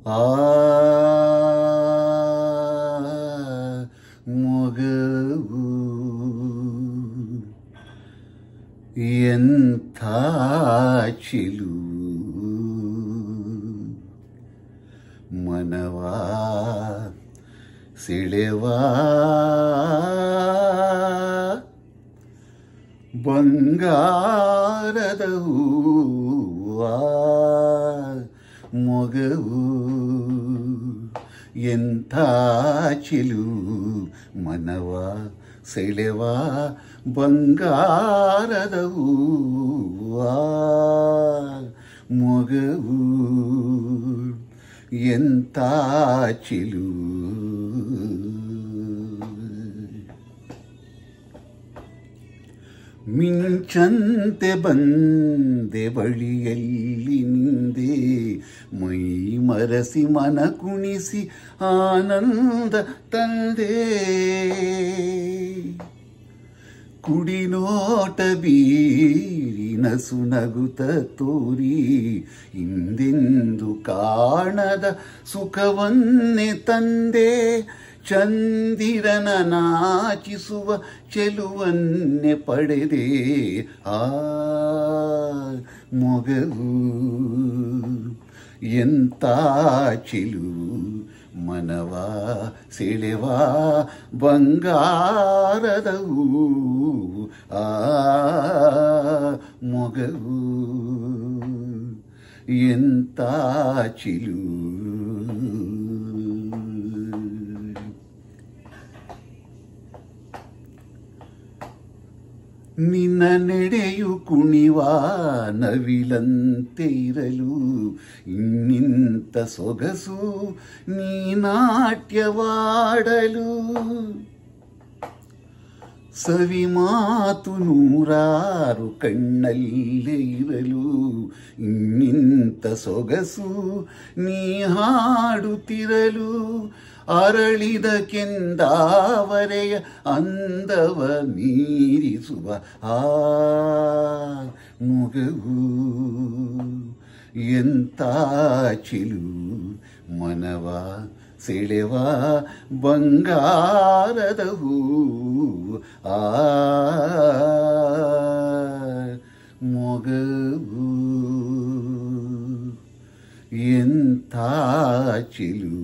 ಆ ಮೊಗವು ಎಂಥ ಚಿಲು ಮನವಾ ಸೆಳೆವಾ ಬಂಗಾರದ ಹೂವಾ ಮೊಗವು ಎಂಥ ಚಿಲು ಮನವ ಸೆಳೆವಾ ಬಂಗಾರದ ಹೂವಾ ಮೊಗವು ಎಂಥ ಚಿಲು ಮಿಂಚಂತೆ ಬಂದೆ ಬಳಿಯಲ್ಲಿ ನಿಂದೆ ಮೈ ಮರಸಿ ಮನ ಕುಣಿಸಿ ಆನಂದ ತಂದೆ ಕುಡಿನೋಟ ಬೀರಿ ನಸು ನಗುತ್ತ ತೋರಿ ಹಿಂದೆಂದು ಕಾಣದ ಸುಖವನ್ನೇ ತಂದೆ ಚಂದಿರನ ನಾಚಿಸುವ ಚೆಲುವನ್ನೇ ಪಡೆದೆ ಆ ಮೊಗವು ಎಂಥ ಚಿಲು ಮನವ ಸೆಳೆವಾ ಬಂಗಾರದ ಹೂವು ಆ ಮೊಗವು ಎಂಥ ಚಿಲು ನಿನ್ನ ನೆಡೆಯು ಕುಣಿವ ನವಿಲಂತೆ ಇರಲು ಇನ್ನಿಂತ ಸೊಗಸು ನೀ ನಾಟ್ಯವಾಡಲು ಸವಿ ಮಾತು ನೂರಾರು ಕಣ್ಣಲ್ಲೇ ಇರಲು ಇನ್ನಿಂತ ಸೊಗಸು ನೀ ಹಾಡುತ್ತಿರಲು ಅರಳಿದ ಕೆಂದಾವರೆಯ ಅಂದವ ಮೀರಿಸುವ ಆ ಮೊಗವು ಎಂಥ ಚಿಲು ಮನವ ಸೆಳೆವಾ ಬಂಗಾರದ ಹೂವು ಆ ಮೊಗವು ಎಂಥ ಚಿಲು